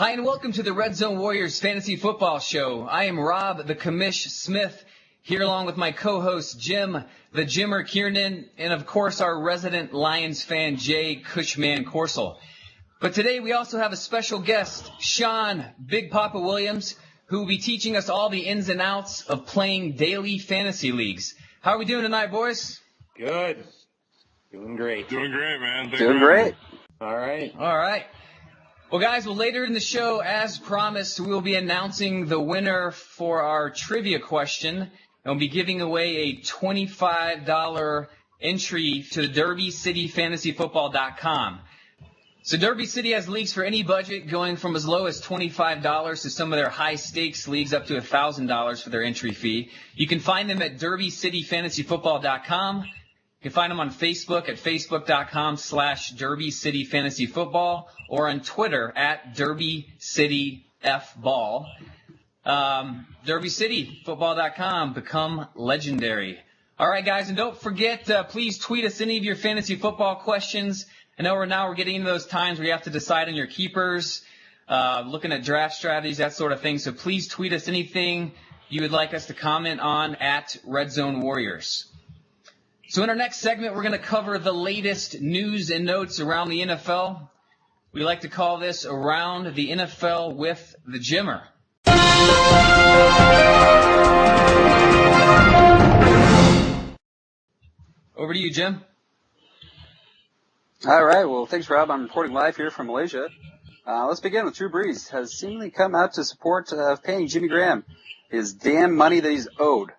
Hi, and welcome to the Red Zone Warriors Fantasy Football Show. I am Rob, the Commish Smith, here along with my co-host Jim, the Jimmer Kiernan, and of course our resident Lions fan, Jay Cushman Corsel. But today we also have a special guest, Sean Big Papa Williams, who will be teaching us all the ins and outs of playing daily fantasy leagues. How are we doing tonight, boys? Good. Doing great. Doing great, man. Doing great. All right. All right. Well, guys, later in the show, as promised, we'll be announcing the winner for our trivia question, and we'll be giving away a $25 entry to DerbyCityFantasyFootball.com. So Derby City has leagues for any budget, going from as low as $25 to some of their high-stakes leagues up to $1,000 for their entry fee. You can find them at DerbyCityFantasyFootball.com. You can find them on Facebook at Facebook.com/DerbyCityFantasyFootball or on Twitter at DerbyCityFBall. DerbyCityFootball.com. Become legendary. All right, guys, and don't forget, please tweet us any of your fantasy football questions. I know we're getting into those times where you have to decide on your keepers, looking at draft strategies, that sort of thing. So please tweet us anything you would like us to comment on at Red Zone Warriors. So in our next segment, we're going to cover the latest news and notes around the NFL. We like to call this Around the NFL with the Jimmer. Over to you, Jim. All right. Well, thanks, Rob. I'm reporting live here from Malaysia. Let's begin with Drew Brees has seemingly come out to support paying Jimmy Graham his damn money that he's owed.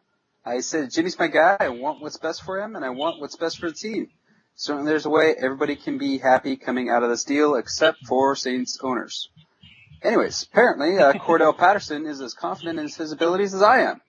I said, Jimmy's my guy. I want what's best for him, and I want what's best for the team. Certainly there's a way everybody can be happy coming out of this deal, except for Saints owners. Anyways, apparently Cordell Patterson is as confident in his abilities as I am.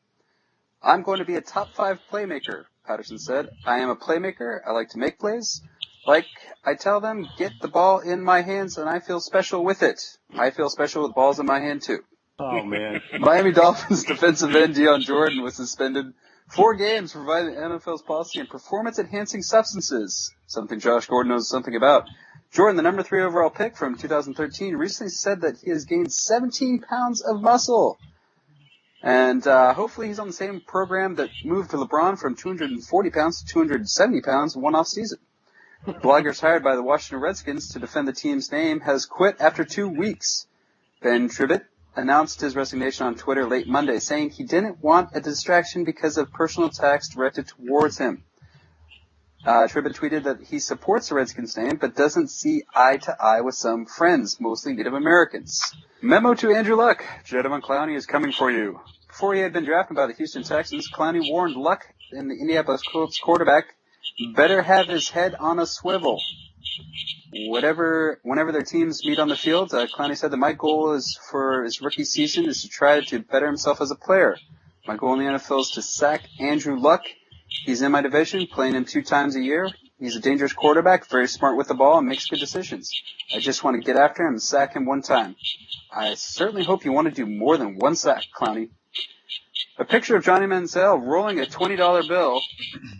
I'm going to be a top 5 playmaker, Patterson said. I am a playmaker. I like to make plays. Like I tell them, get the ball in my hands, and I feel special with it. I feel special with balls in my hand, too. Oh, man. Miami Dolphins defensive end Deion Jordan was suspended 4 games for violating the NFL's policy on performance-enhancing substances, something Josh Gordon knows something about. Jordan, the number 3 overall pick from 2013, recently said that he has gained 17 pounds of muscle. And hopefully he's on the same program that moved LeBron from 240 pounds to 270 pounds in one off season. The bloggers hired by the Washington Redskins to defend the team's name has quit after 2 weeks. Ben Tribbett announced his resignation on Twitter late Monday, saying he didn't want a distraction because of personal attacks directed towards him. Tribbett tweeted that he supports the Redskins name, but doesn't see eye to eye with some friends, mostly Native Americans. Memo to Andrew Luck. Jadeveon Clowney is coming for you. Before he had been drafted by the Houston Texans, Clowney warned Luck and the Indianapolis Colts quarterback better have his head on a swivel. Whenever their teams meet on the field, Clowney said that my goal for his rookie season is to try to better himself as a player. My goal in the NFL is to sack Andrew Luck. He's in my division, playing him 2 times a year. He's a dangerous quarterback, very smart with the ball, and makes good decisions. I just want to get after him and sack him 1 time. I certainly hope you want to do more than 1 sack, Clowney. A picture of Johnny Manziel rolling a $20 bill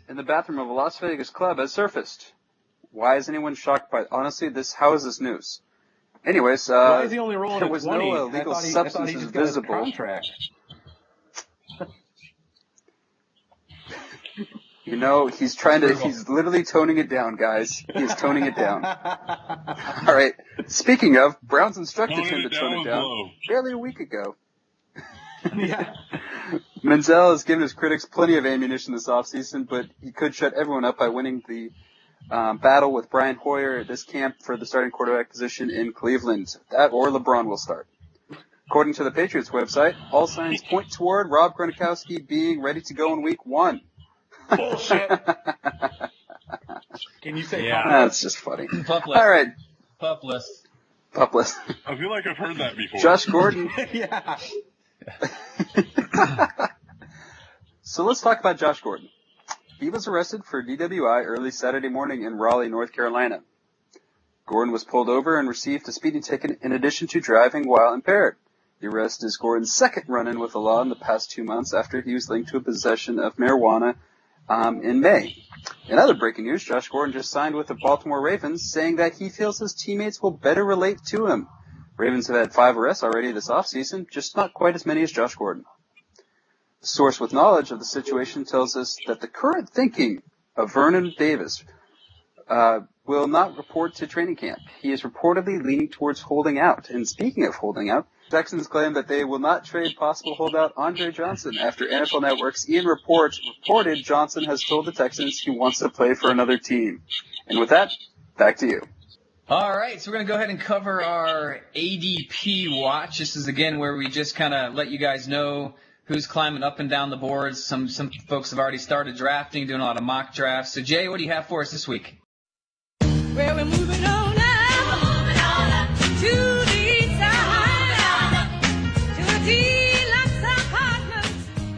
in the bathroom of a Las Vegas club has surfaced. Why is anyone shocked by honestly how is this news? Anyways, why is he only rolling there was 20? no illegal substances visible. Contract. You know, he's literally toning it down, guys. He's toning it down. All right. Speaking of, Browns instructed him to tone it down barely a week ago. Yeah. Manziel has given his critics plenty of ammunition this offseason, but he could shut everyone up by winning the battle with Brian Hoyer at this camp for the starting quarterback position in Cleveland. That or LeBron will start. According to the Patriots website, all signs point toward Rob Gronkowski being ready to go in week 1. Bullshit. Can you say That's just funny. Pupless. All right. Pupless. I feel like I've heard that before. Josh Gordon. Yeah. So let's talk about Josh Gordon. He was arrested for DWI early Saturday morning in Raleigh, North Carolina. Gordon was pulled over and received a speeding ticket in addition to driving while impaired. The arrest is Gordon's second run-in with the law in the past 2 months after he was linked to a possession of marijuana in May. In other breaking news, Josh Gordon just signed with the Baltimore Ravens, saying that he feels his teammates will better relate to him. Ravens have had 5 arrests already this offseason, just not quite as many as Josh Gordon. A source with knowledge of the situation tells us that the current thinking of Vernon Davis will not report to training camp. He is reportedly leaning towards holding out. And speaking of holding out, Texans claim that they will not trade possible holdout Andre Johnson after NFL Network's Ian Rapport reported Johnson has told the Texans he wants to play for another team. And with that, back to you. All right, so we're going to go ahead and cover our ADP watch. This is, again, where we just kind of let you guys know who's climbing up and down the boards. Some folks have already started drafting, doing a lot of mock drafts. So, Jay, what do you have for us this week? Well, we're moving on up to the east side, to a deluxe apartment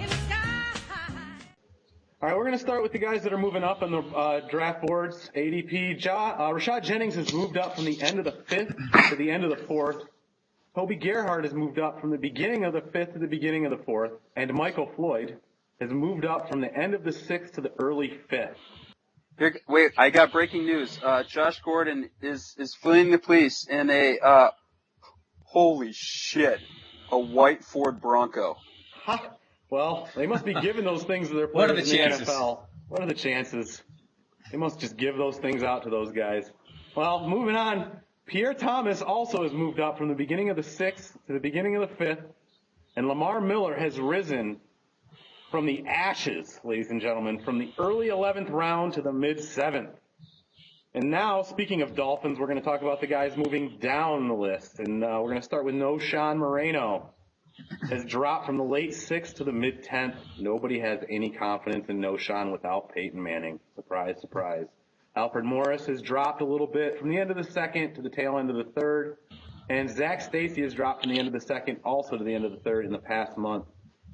in the sky. All right, we're going to start with the guys that are moving up on the draft boards. ADP, Rashad Jennings has moved up from the end of the 5th to the end of the 4th. Toby Gerhart has moved up from the beginning of the 5th to the beginning of the 4th. And Michael Floyd has moved up from the end of the 6th to the early 5th. Here, wait, I got breaking news. Josh Gordon is fleeing the police in a, holy shit, a white Ford Bronco. Ha! Well, they must be giving those things to their What players are the in the chances? NFL. What are the chances? They must just give those things out to those guys. Well, moving on. Pierre Thomas also has moved up from the beginning of the 6th to the beginning of the 5th. And Lamar Miller has risen from the ashes, ladies and gentlemen, from the early 11th round to the mid-7th. And now, speaking of Dolphins, we're going to talk about the guys moving down the list. And we're going to start with Noshan Moreno. Has dropped from the late 6th to the mid-10th. Nobody has any confidence in Noshan without Peyton Manning. Surprise, surprise. Alfred Morris has dropped a little bit from the end of the 2nd to the tail end of the 3rd. And Zach Stacy has dropped from the end of the 2nd also to the end of the 3rd in the past month.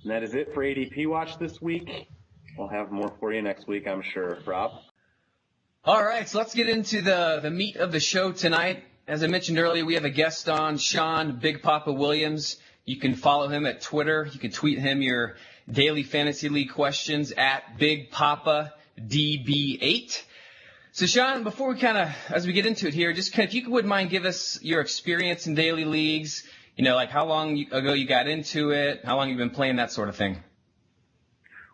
And that is it for ADP Watch this week. We'll have more for you next week, I'm sure. Rob? All right, so let's get into the meat of the show tonight. As I mentioned earlier, we have a guest on, Sean Big Papa Williams. You can follow him at Twitter. You can tweet him your daily fantasy league questions at Big Papa DB8. So, Sean, before we as we get into it here, just if you wouldn't mind give us your experience in daily leagues, like how long ago you got into it, how long you've been playing, that sort of thing.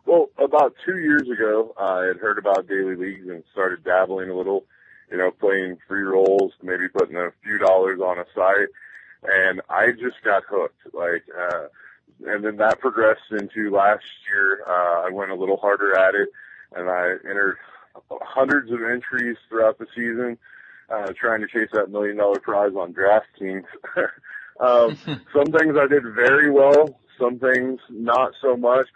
Well, about 2 years ago, I had heard about daily leagues and started dabbling a little, playing free rolls, maybe putting a few dollars on a site, and I just got hooked. And then that progressed into last year. I went a little harder at it, and I entered hundreds of entries throughout the season, trying to chase that $1 million prize on DraftKings. Some things I did very well, some things not so much,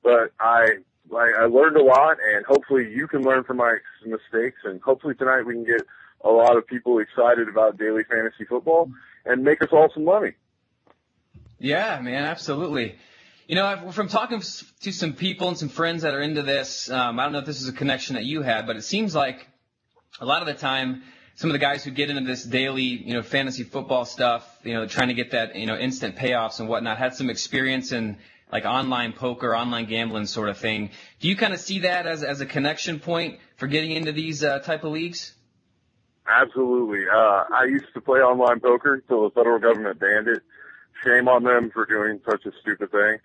but I learned a lot, and hopefully you can learn from my mistakes, and hopefully tonight we can get a lot of people excited about daily fantasy football and make us all some money. Yeah, man, absolutely. From talking to some people and some friends that are into this, I don't know if this is a connection that you had, but it seems like a lot of the time, some of the guys who get into this daily, fantasy football stuff, trying to get that, instant payoffs and whatnot, had some experience in like online poker, online gambling sort of thing. Do you kind of see that as a connection point for getting into these type of leagues? Absolutely. I used to play online poker until the federal government banned it. Shame on them for doing such a stupid thing.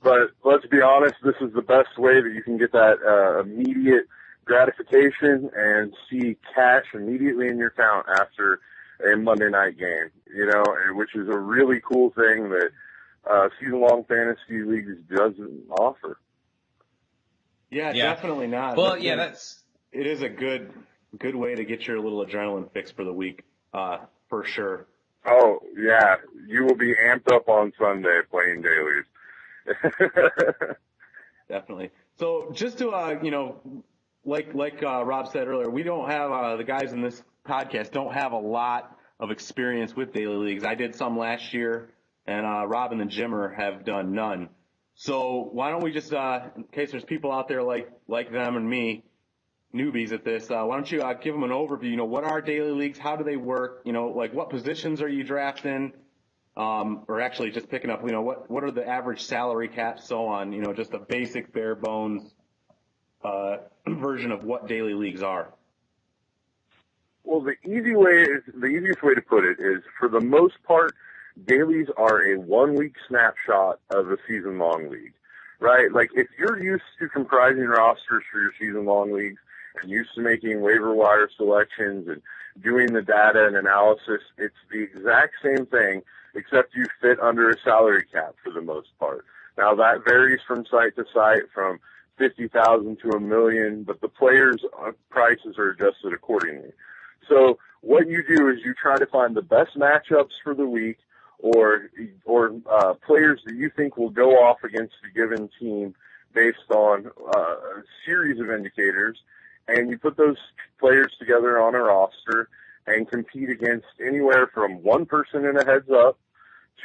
But let's be honest, this is the best way that you can get that immediate gratification and see cash immediately in your account after a Monday night game, which is a really cool thing that season-long fantasy leagues doesn't offer. Yeah, definitely not. Well, But, yeah, it is a good way to get your little adrenaline fix for the week, for sure. Oh, yeah. You will be amped up on Sunday playing dailies. Definitely. So just to, like Rob said earlier, we don't have, the guys in this podcast don't have a lot of experience with daily leagues. I did some last year, and Rob and the Jimmer have done none. So why don't we just, in case there's people out there like them and me, newbies at this, why don't you give them an overview? What are daily leagues? How do they work? What positions are you drafting? Or actually just picking up, what are the average salary caps, so on, just a basic bare bones version of what daily leagues are. Well, the easiest way to put it is, for the most part, dailies are a 1 week snapshot of a season long league, right? Like if you're used to comprising rosters for your season long leagues and used to making waiver wire selections and doing the data and analysis, it's the exact same thing, except you fit under a salary cap for the most part. Now that varies from site to site, from 50,000 to $1 million, but the players' prices are adjusted accordingly. So what you do is you try to find the best matchups for the week, or players that you think will go off against a given team based on a series of indicators, and you put those players together on a roster and compete against anywhere from one person in a heads up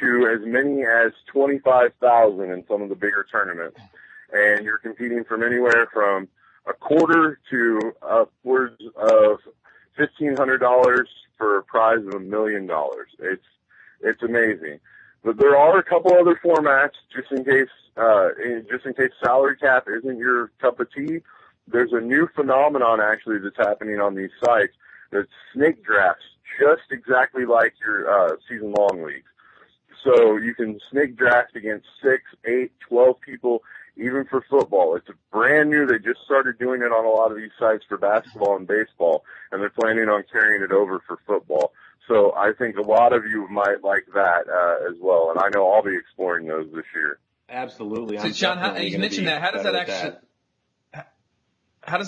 to as many as 25,000 in some of the bigger tournaments. And you're competing from anywhere from a quarter to upwards of $1,500 for a prize of $1 million. It's amazing. But there are a couple other formats just in case salary cap isn't your cup of tea. There's a new phenomenon actually that's happening on these sites that's snake drafts, just exactly like your season long leagues. So you can snake draft against 6, 8, 12 people, even for football. It's brand new. They just started doing it on a lot of these sites for basketball and baseball, and they're planning on carrying it over for football. So I think a lot of you might like that as well, and I know I'll be exploring those this year. Absolutely. So, Sean, you mentioned that. How does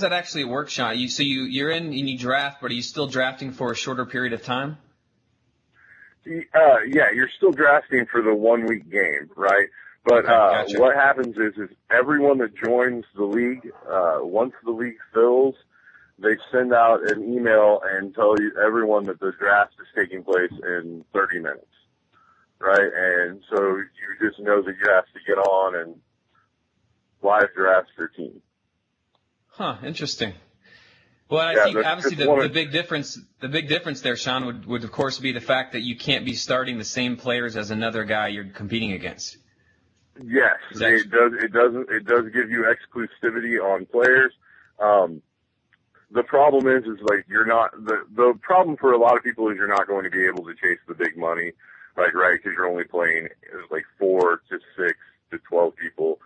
that actually work, Sean? You're in and you draft, but are you still drafting for a shorter period of time? Yeah, you're still drafting for the 1 week game, right? But Gotcha. what happens is everyone that joins the league, once the league fills, they send out an email and tell everyone that the draft is taking place in 30 minutes, right? And so you just know that you have to get on and live draft your team. Huh, interesting. Well, I Yeah, think that's obviously just the big difference there, Sean, would of course be the fact that you can't be starting the same players as another guy you're competing against. Yes, it does give you exclusivity on players. The problem is like you're not, the problem for a lot of people is you're not going to be able to chase the big money, like, right, because you're only playing like 4 to 6 to 12 people,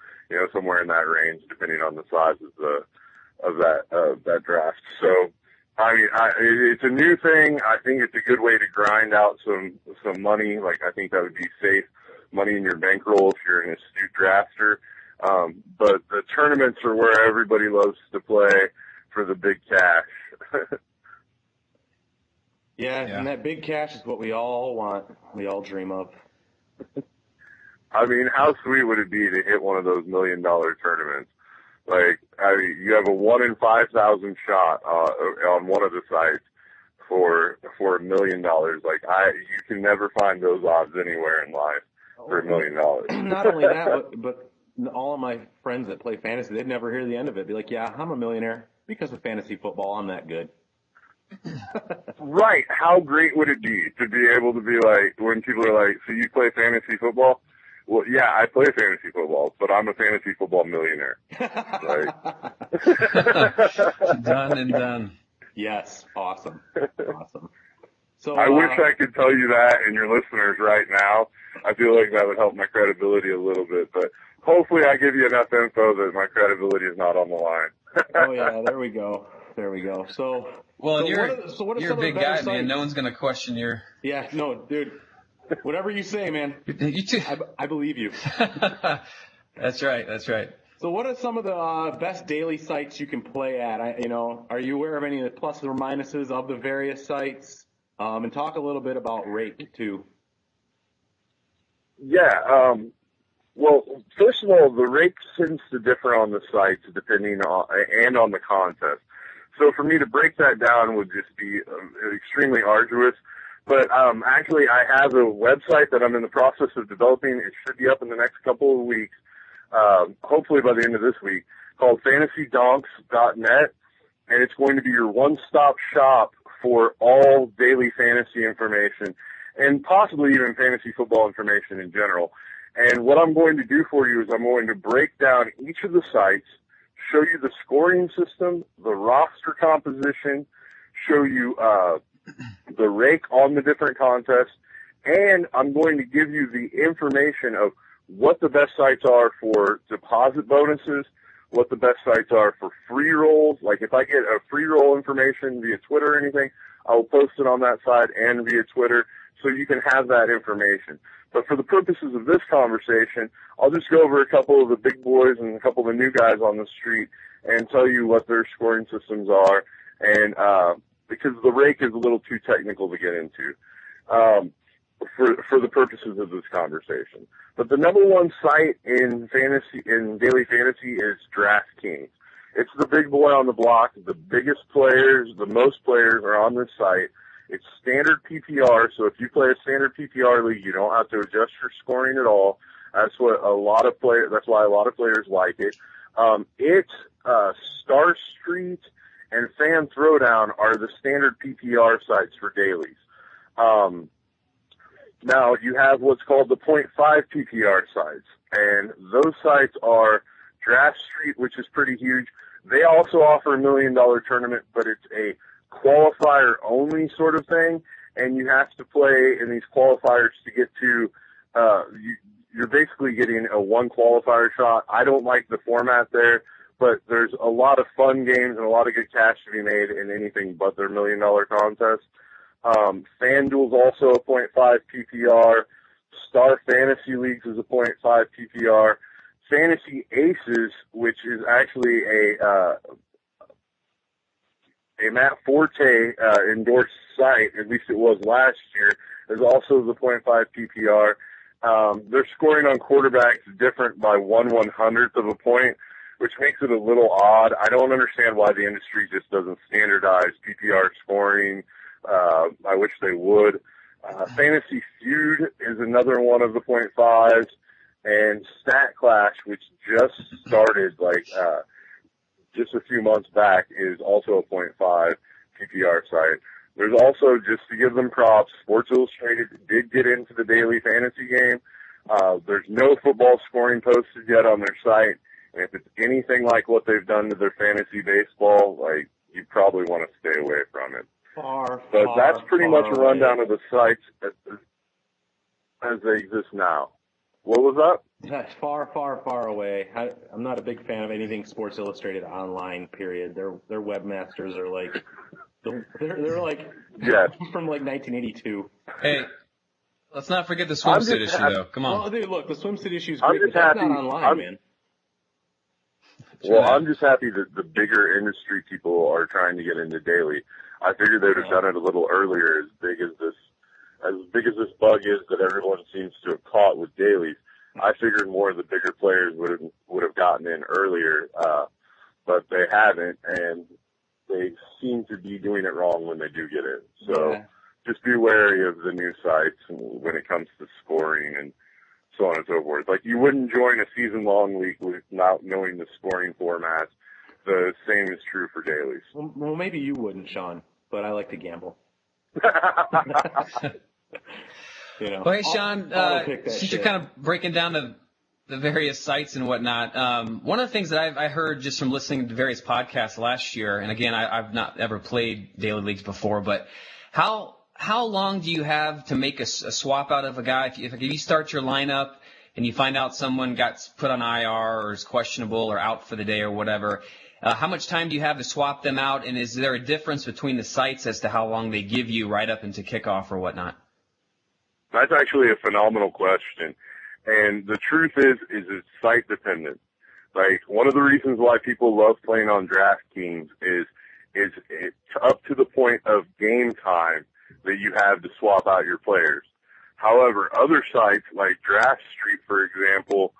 somewhere in that range, depending on the size of that draft. So, I mean, it's a new thing. I think it's a good way to grind out some money. Like, I think that would be safe money in your bankroll if you're an astute drafter. But the tournaments are where everybody loves to play for the big cash. Yeah, and that big cash is what we all want. We all dream of. I mean, how sweet would it be to hit one of those $1 million tournaments? Like, I mean, you have a 1 in 5,000 shot on one of the sites for $1 million. Like, you can never find those odds anywhere in life for $1 million. Not only that, but all of my friends that play fantasy, they'd never hear the end of it. Be like, yeah, I'm a millionaire because of fantasy football. I'm that good. Right. How great would it be to be able to be like, when people are like, so you play fantasy football? Well, yeah, I play fantasy football, but I'm a fantasy football millionaire. Right? Done and done. Yes. Awesome. So I wish I could tell you that and your listeners right now. I feel like that would help my credibility a little bit, but hopefully I give you enough info that my credibility is not on the line. Oh yeah, there we go. So, well, you're a big guy, man. No one's going to question your. Yeah, no, dude. Whatever you say, man. You too. I believe you. That's right. So what are some of the best daily sites you can play at? Are you aware of any of the pluses or minuses of the various sites? And talk a little bit about Rake too. Yeah. Well, first of all, the rake tends to differ on the sites depending on the contest. So for me to break that down would just be extremely arduous. But actually, I have a website that I'm in the process of developing. It should be up in the next couple of weeks, hopefully by the end of this week, called fantasydonks.net. And it's going to be your one-stop shop for all daily fantasy information and possibly even fantasy football information in general. And what I'm going to do for you is I'm going to break down each of the sites, show you the scoring system, the roster composition, show you the rake on the different contests, And I'm going to give you the information of what the best sites are for deposit bonuses, what the best sites are for free rolls. Like if I get a free roll information via Twitter or anything, I will post it on that side and via Twitter so you can have that information. But for the purposes of this conversation, I'll just go over a couple of the big boys and a couple of the new guys on the street and tell you what their scoring systems are. And because the rake is a little too technical to get into for the purposes of this conversation. But the number one site in daily fantasy is DraftKings. It's the big boy on the block. The biggest players, the most players are on this site. It's standard PPR, so if you play a standard PPR league, you don't have to adjust your scoring at all. That's why a lot of players like it. Star Street and Fan Throwdown are the standard PPR sites for dailies. Now you have what's called the 0.5 PPR sites, and those sites are Draft Street, which is pretty huge. They also offer $1 million tournament, but it's a qualifier only sort of thing, and you have to play in these qualifiers to get to, you're basically getting a one qualifier shot. I don't like the format there, but there's a lot of fun games and a lot of good cash to be made in anything but their $1 million contest. FanDuel's also a 0.5 PPR. Star Fantasy Leagues is a 0.5 PPR. Fantasy Aces, which is actually a Matt Forte endorsed site, at least it was last year, is also the 0.5 PPR. Their scoring on quarterbacks is different by 1/100th of a point, which makes it a little odd. I don't understand why the industry just doesn't standardize PPR scoring. I wish they would. Fantasy Feud is another one of the 0.5s, and Stat Clash, which just started just a few months back, is also a 0.5 PPR site. There's also, just to give them props, Sports Illustrated did get into the daily fantasy game. There's no football scoring posted yet on their site, and if it's anything like what they've done to their fantasy baseball, you probably want to stay away from it. But that's pretty much a rundown of the sites as they exist now. What was that? That's far, far, far away. I'm not a big fan of anything Sports Illustrated online, period. Their webmasters are they're like Yes. from 1982. Hey, let's not forget the swimsuit issue, though. Come on. Well, dude, look, the swimsuit issue is I'm great, but just that's happy- not online, man. Well, I'm just happy that the bigger industry people are trying to get into daily. I figured they would have done it a little earlier, as big as this bug is that everyone seems to have caught with dailies. I figured more of the bigger players would have gotten in earlier, but they haven't, and they seem to be doing it wrong when they do get in. So just be wary of the new sites when it comes to scoring and so on and so forth. Like, you wouldn't join a season-long league without knowing the scoring format. The same is true for dailies. Well, maybe you wouldn't, Sean, but I like to gamble. Well, hey, Sean, I'll since you're kind of breaking down the various sites and whatnot, one of the things that I heard just from listening to various podcasts last year, and again, I've not ever played daily leagues before, but how long do you have to make a swap out of a guy? If you start your lineup and you find out someone got put on IR or is questionable or out for the day or whatever, how much time do you have to swap them out? And is there a difference between the sites as to how long they give you right up into kickoff or whatnot? That's actually a phenomenal question. And the truth is it's site dependent. Like, one of the reasons why people love playing on DraftKings is it's up to the point of game time that you have to swap out your players. However, other sites like Draft Street, for example,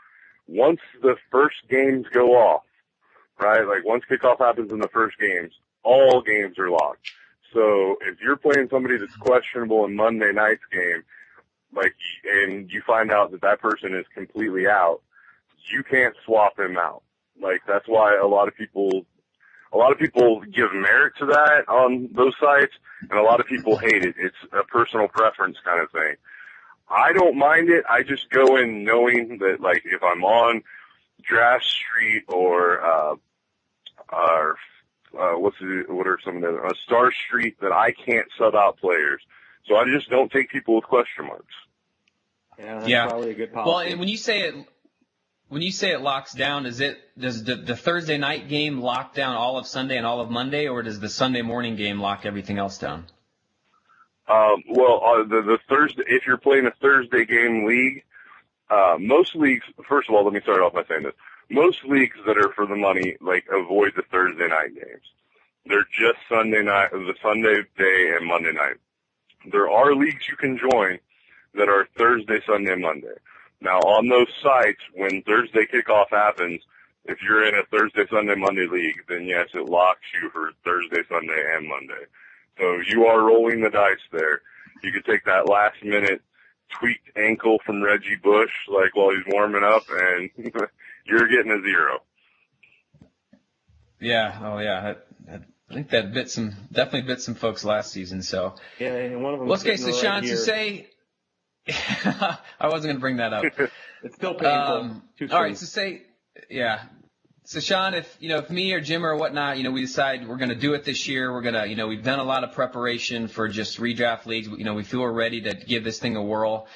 once the first games go off, right? Like, once kickoff happens in the first games, all games are locked. So if you're playing somebody that's questionable in Monday night's game, and you find out that person is completely out, you can't swap him out. Like, that's why a lot of people give merit to that on those sites, and a lot of people hate it. It's a personal preference kind of thing. I don't mind it. I just go in knowing that, like, if I'm on Draft Street or what are some of the Star Street, that I can't sub out players. So I just don't take people with question marks. Yeah, that's probably a good policy. Well, and when you say it locks down, does the Thursday night game lock down all of Sunday and all of Monday, or does the Sunday morning game lock everything else down? The Thursday, if you're playing a Thursday game league, most leagues, first of all, let me start off by saying this. Most leagues that are for the money, like, avoid the Thursday night games. They're just Sunday night, the Sunday day and Monday night. There are leagues you can join that are Thursday, Sunday, Monday. Now, on those sites, when Thursday kickoff happens, if you're in a Thursday, Sunday, Monday league, then yes, it locks you for Thursday, Sunday, and Monday. So you are rolling the dice there. You could take that last minute tweaked ankle from Reggie Bush, like while he's warming up, and you're getting a 0. Yeah. Oh, yeah. I think that definitely bit some folks last season. So yeah, and one of them. Well, okay, so Sean, right to say, I wasn't going to bring that up. It's still painful. All right, so say, yeah. So Sean, if me or Jim or whatnot, we decide we're going to do it this year, we're going to, we've done a lot of preparation for just redraft leagues. We feel we're ready to give this thing a whirl.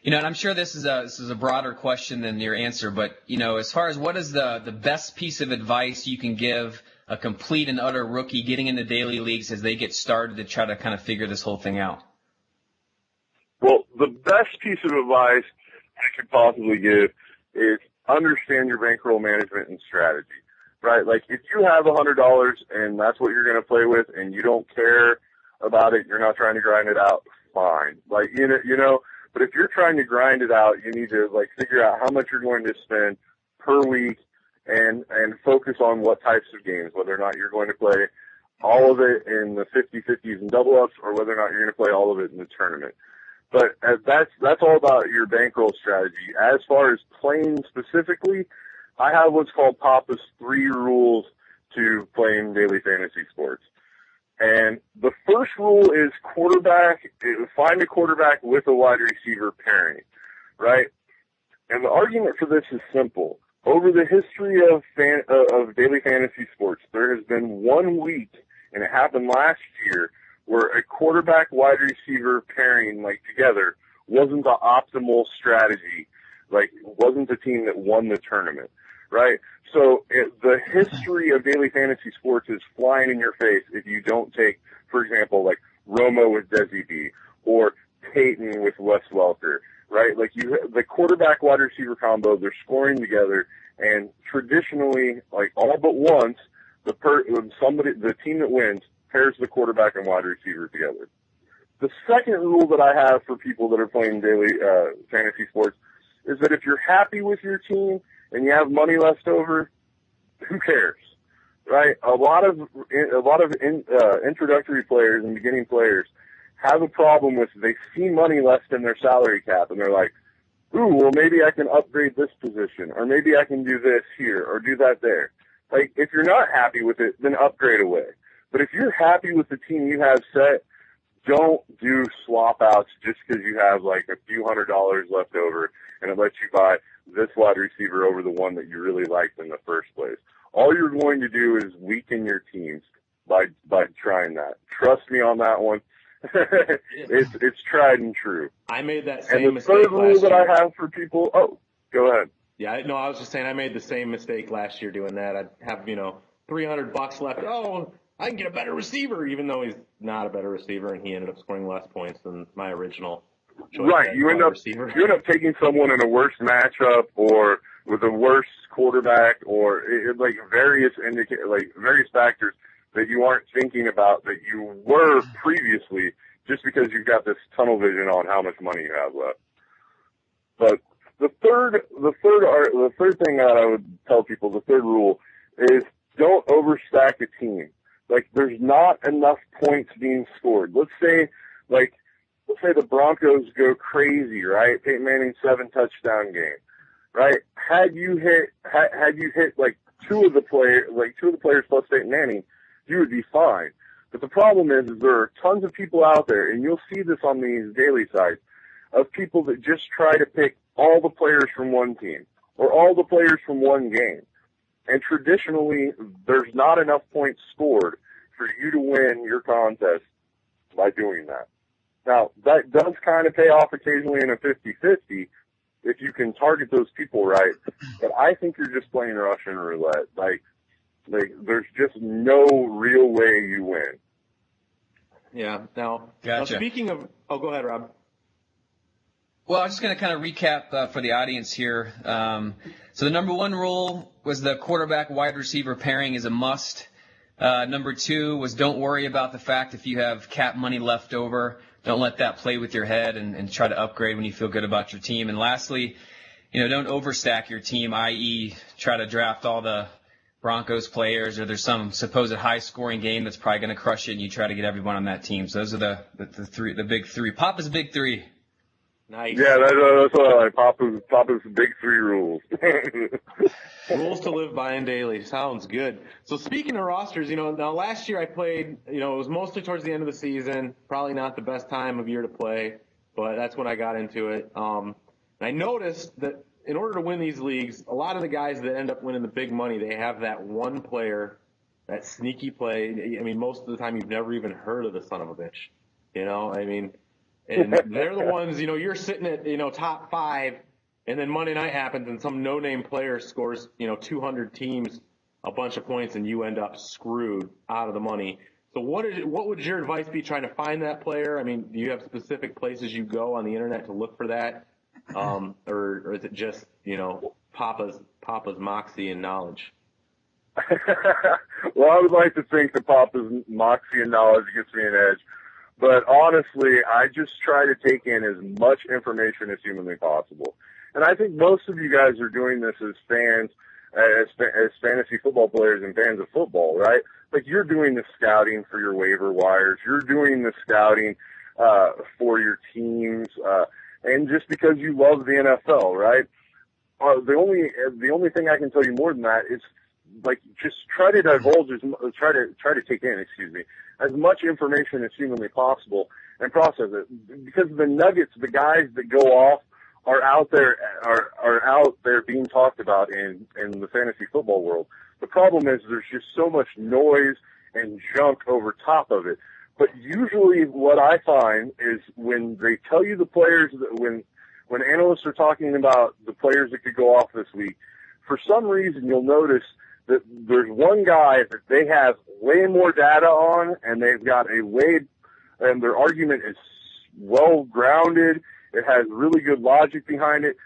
And I'm sure this is a broader question than your answer, but as far as what is the best piece of advice you can give a complete and utter rookie getting into daily leagues as they get started to try to kind of figure this whole thing out? Well, the best piece of advice I could possibly give is understand your bankroll management and strategy, right? Like, if you have $100 and that's what you're going to play with and you don't care about it, you're not trying to grind it out, fine. Like, but if you're trying to grind it out, you need to, like, figure out how much you're going to spend per week and focus on what types of games, whether or not you're going to play all of it in the 50-50s and double-ups or whether or not you're going to play all of it in the tournament. But that's all about your bankroll strategy. As far as playing specifically, I have what's called Papa's 3 rules to playing daily fantasy sports. And the first rule is find a quarterback with a wide receiver pairing, right? And the argument for this is simple. Over the history of daily fantasy sports, there has been 1 week, and it happened last year, where a quarterback wide receiver pairing, like, together wasn't the optimal strategy. Like, wasn't the team that won the tournament, right? So the history of daily fantasy sports is flying in your face if you don't take, for example, like Romo with Desi B or Peyton with Wes Welker, right? Like, the quarterback wide receiver combo, they're scoring together, and traditionally, like, all but once, the team that wins pairs the quarterback and wide receiver together. The second rule that I have for people that are playing daily fantasy sports is that if you're happy with your team and you have money left over, who cares, right? A lot of introductory players and beginning players have a problem with they see money left in their salary cap and they're like, ooh, well, maybe I can upgrade this position, or maybe I can do this here or do that there. Like, if you're not happy with it, then upgrade away. But if you're happy with the team you have set, don't do swap outs just because you have like a few $100s left over and it lets you buy this wide receiver over the one that you really liked in the first place. All you're going to do is weaken your teams by trying that. Trust me on that one. It's tried and true. I made that same mistake And the third rule last that year. I have for people, go ahead. Yeah, no, I was just saying I made the same mistake last year doing that. I'd have, $300 left. Oh, I can get a better receiver, even though he's not a better receiver, and he ended up scoring less points than my original choice. Right, you end up taking someone in a worse matchup or with a worse quarterback or various factors that you aren't thinking about that you were previously, just because you've got this tunnel vision on how much money you have left. But the third thing that I would tell people, the third rule, is don't overstack a team. Like, there's not enough points being scored. Let's say the Broncos go crazy, right? Peyton Manning 7-touchdown game, right? Had you hit like two of the players plus Peyton Manning, you would be fine. But the problem is there are tons of people out there, and you'll see this on these daily sites, of people that just try to pick all the players from one team or all the players from one game. And traditionally, there's not enough points scored for you to win your contest by doing that. Now, that does kind of pay off occasionally in a 50-50 if you can target those people right. But I think you're just playing Russian roulette. Like there's just no real way you win. Yeah. Now Gotcha. Speaking of, go ahead, Rob. Well, I'm just going to kind of recap for the audience here. So the number one rule was the quarterback wide receiver pairing is a must. Number two was don't worry about the fact if you have cap money left over. Don't let that play with your head and try to upgrade when you feel good about your team. And lastly, don't overstack your team, i.e. try to draft all the Broncos players or there's some supposed high-scoring game that's probably going to crush it and you try to get everyone on that team. So those are the big three. Papa's big three. Nice. Yeah, that's what I like. Papa's big three rules. Rules to live by and daily. Sounds good. So speaking of rosters, now last year I played, it was mostly towards the end of the season, probably not the best time of year to play, but that's when I got into it. And I noticed that in order to win these leagues, a lot of the guys that end up winning the big money, they have that one player, that sneaky play. I mean, most of the time you've never even heard of the son of a bitch. And they're the ones, you're sitting at, top 5, and then Monday night happens and some no-name player scores, 200 teams a bunch of points and you end up screwed out of the money. So what would your advice be trying to find that player? I mean, do you have specific places you go on the internet to look for that? Or is it just, Papa's moxie and knowledge? Well, I would like to think that Papa's moxie and knowledge gets me an edge. But honestly, I just try to take in as much information as humanly possible. And I think most of you guys are doing this as fans, as fantasy football players and fans of football, right? Like you're doing the scouting for your waiver wires. You're doing the scouting for your teams, and just because you love the NFL, right? The only thing I can tell you more than that is like just try to divulge try to take in, as much information as humanly possible and process it. Because the nuggets, the guys that go off are out there being talked about in the fantasy football world. The problem is there's just so much noise and junk over top of it. But usually what I find is when they tell you the players that when analysts are talking about the players that could go off this week, for some reason you'll notice that there's one guy that they have way more data on, and they've got and their argument is well grounded. It has really good logic behind it.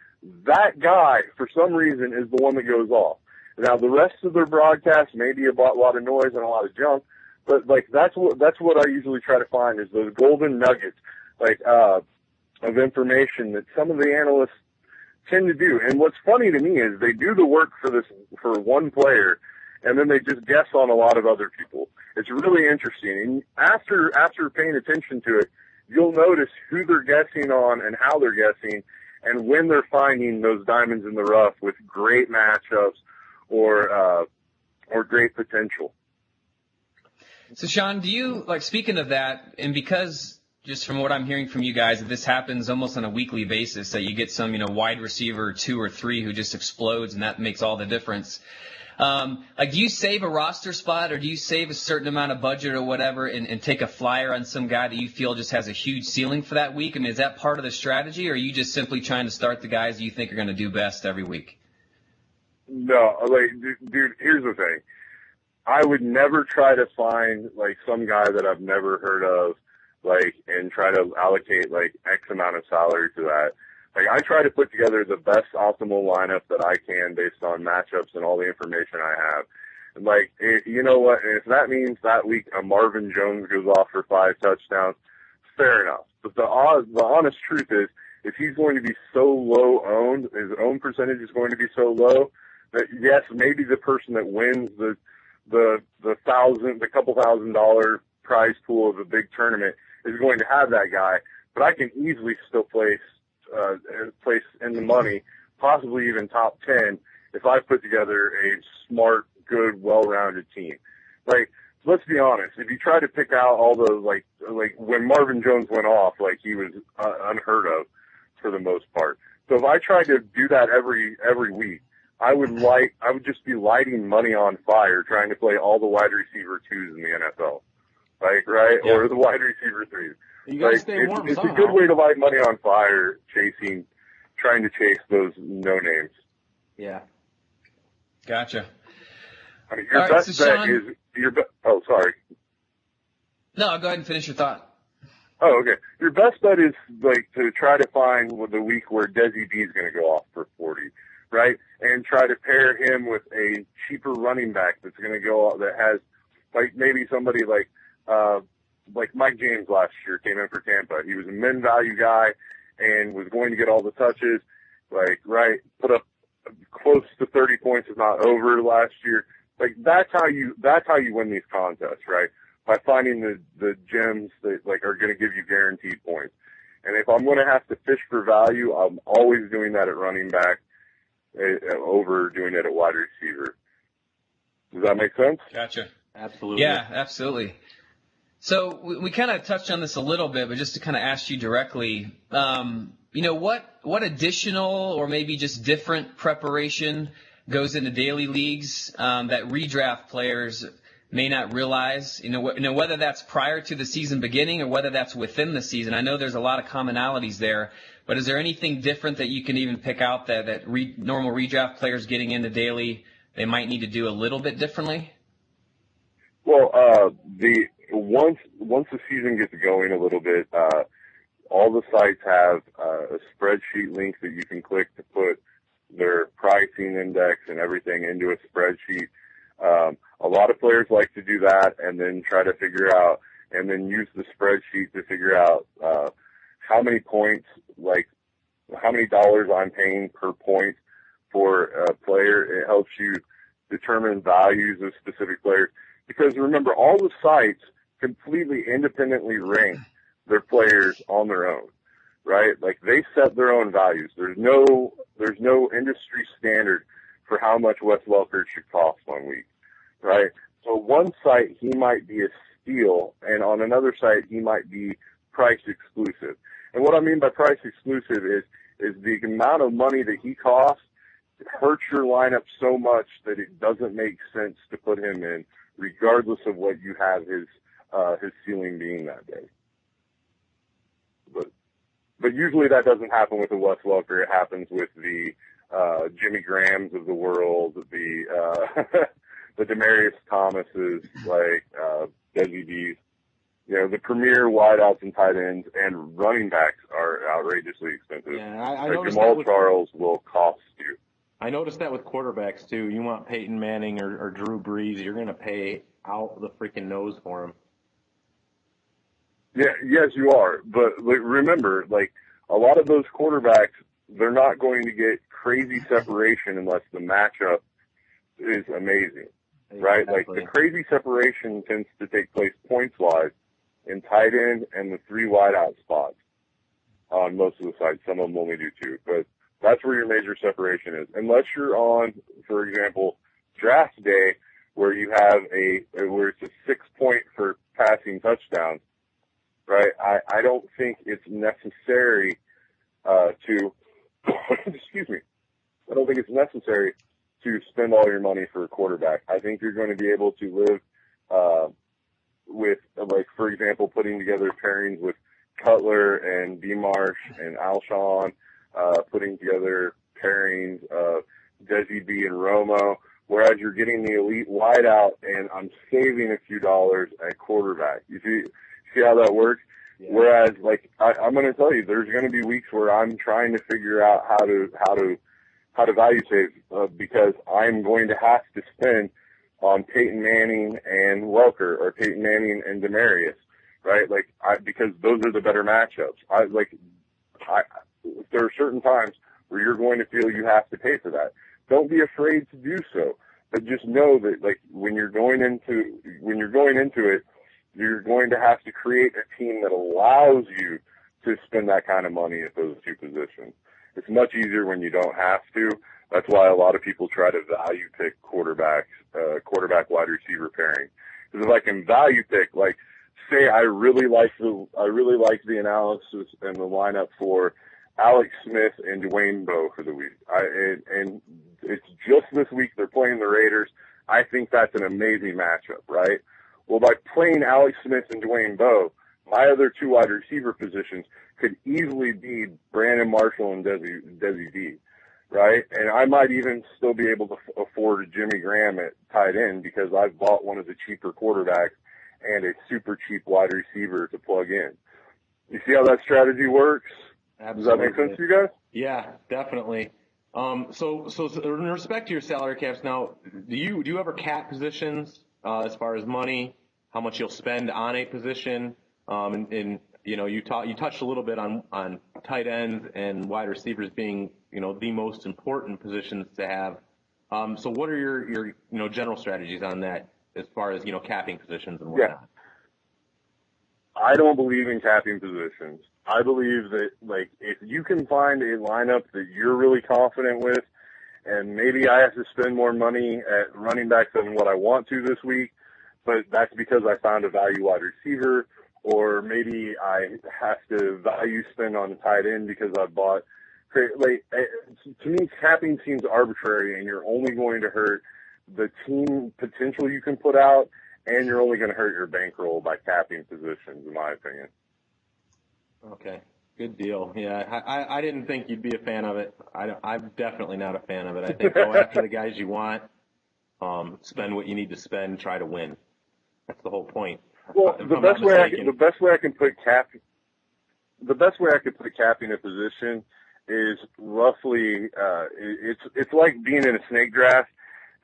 That guy, for some reason, is the one that goes off. Now, the rest of their broadcast may be a lot of noise and a lot of junk, but like that's what I usually try to find is those golden nuggets, of information that some of the analysts tend to do. And what's funny to me is they do the work for one player, and then they just guess on a lot of other people. It's really interesting. And after paying attention to it, you'll notice who they're guessing on and how they're guessing, and when they're finding those diamonds in the rough with great matchups or great potential. So Sean, do you, speaking of that, and because just from what I'm hearing from you guys, that this happens almost on a weekly basis, that you get some, wide receiver 2 or 3 who just explodes, and that makes all the difference. Do you save a roster spot, or do you save a certain amount of budget or whatever and take a flyer on some guy that you feel just has a huge ceiling for that week? I mean, is that part of the strategy, or are you just simply trying to start the guys you think are going to do best every week? No, dude, here's the thing. I would never try to find, some guy that I've never heard of, and try to allocate, X amount of salary to that. I try to put together the best optimal lineup that I can based on matchups and all the information I have. And, you know what? If that means that week a Marvin Jones goes off for 5 touchdowns, fair enough. But the honest truth is, if he's going to be so low owned, his own percentage is going to be so low that, yes, maybe the person that wins the couple $1,000 prize pool of a big tournament is going to have that guy, but I can easily still place in the money, possibly even top 10, if I put together a smart, good, well-rounded team. Let's be honest. If you try to pick out all those, when Marvin Jones went off, he was unheard of for the most part. So if I tried to do that every week, I would just be lighting money on fire trying to play all the wide receiver 2s in the NFL. Right? Yeah. Or the wide receiver 3s. You gotta Like, stay warm it's a somehow. good way to light money on fire, trying to chase those no names. Yeah. Gotcha. I mean, your All right, best so bet Sean- is oh, sorry. No, go ahead and finish your thought. Oh, okay. Your best bet is like to try to find the week where Desi B is going to go off for 40, right? And try to pair him with a cheaper running back that's going to go that has like maybe somebody like Mike James last year came in for Tampa. He was a min value guy and was going to get all the touches, put up close to 30 points, if not over last year. Like that's how you win these contests, right? By finding the gems that are going to give you guaranteed points. And if I'm going to have to fish for value, I'm always doing that at running back over doing it at wide receiver. Does that make sense? Gotcha. Absolutely. Yeah, absolutely. So we kind of touched on this a little bit, but just to kind of ask you directly, what additional or maybe just different preparation goes into daily leagues that redraft players may not realize, whether that's prior to the season beginning or whether that's within the season. I know there's a lot of commonalities there, but is there anything different that you can even pick out that normal redraft players getting into daily, they might need to do a little bit differently? Well, once the season gets going a little bit, all the sites have a spreadsheet link that you can click to put their pricing index and everything into a spreadsheet. A lot of players like to do that and then try to figure out and then use the spreadsheet to figure out how many points, how many dollars I'm paying per point for a player. It helps you determine values of specific players. Because remember, all the sites completely independently rank their players on their own, right? Like they set their own values. There's no industry standard for how much Wes Welker should cost 1 week, right? So one site he might be a steal, and on another site he might be price exclusive. And what I mean by price exclusive is the amount of money that he costs hurts your lineup so much that it doesn't make sense to put him in, regardless of what you have his ceiling being that day. But usually that doesn't happen with the Wes Welker. It happens with the Jimmy Grahams of the world, the Demaryius Thomases, Desi B's. The premier wideouts and tight ends and running backs are outrageously expensive. Yeah, I noticed Jamal that with, Charles will cost you. I noticed that with quarterbacks too. You want Peyton Manning or Drew Brees, you're going to pay out the freaking nose for him. Yeah, yes, you are. But remember, a lot of those quarterbacks, they're not going to get crazy separation unless the matchup is amazing, right? Exactly. The crazy separation tends to take place points-wise in tight end and the 3 wideout spots on most of the sites. Some of them only do 2, but that's where your major separation is. Unless you're on, for example, draft day, where you have where it's a 6-point for passing touchdowns, right? I don't think it's necessary to excuse me. I don't think it's necessary to spend all your money for a quarterback. I think you're going to be able to live with, for example, putting together pairings with Cutler and DeMarsh and Alshon, putting together pairings of Desi B and Romo, whereas you're getting the elite wideout and I'm saving a few dollars at quarterback. You see how that works? Yeah. Whereas, I'm going to tell you, there's going to be weeks where I'm trying to figure out how to value save because I'm going to have to spend on Peyton Manning and Welker or Peyton Manning and Demaryius, right? Because those are the better matchups. There are certain times where you're going to feel you have to pay for that. Don't be afraid to do so, but just know that when you're going into it, you're going to have to create a team that allows you to spend that kind of money at those 2 positions. It's much easier when you don't have to. That's why a lot of people try to value pick quarterback wide receiver pairing. Because if I can value pick, say I really like the analysis and the lineup for Alex Smith and Dwayne Bowe for the week. And it's just this week they're playing the Raiders. I think that's an amazing matchup, right? Well, by playing Alex Smith and Dwayne Bowe, my other two wide receiver positions could easily be Brandon Marshall and Desi D, right? And I might even still be able to afford Jimmy Graham at tight end because I've bought one of the cheaper quarterbacks and a super cheap wide receiver to plug in. You see how that strategy works? Absolutely. Does that make sense to you guys? Yeah, definitely. So in respect to your salary caps now, do you ever cap positions as far as money, how much you'll spend on a position? And you know, you touched a little bit on tight ends and wide receivers being, you know, the most important positions to have. So what are your you know, general strategies on that as far as, you know, capping positions and whatnot? I don't believe in capping positions. I believe that, like, if you can find a lineup that you're really confident with, and maybe I have to spend more money at running back than what I want to this week, but that's because I found a value wide receiver, or maybe I have to value spend on a tight end because I bought, like, to me, capping seems arbitrary, and you're only going to hurt the team potential you can put out, and you're only going to hurt your bankroll by capping positions, in my opinion. Okay, good deal. Yeah, I didn't think you'd be a fan of it. I'm definitely not a fan of it. I think go after the guys you want, spend what you need to spend, try to win. That's the whole point. Well, the best way I can put capping in a position is roughly it's like being in a snake draft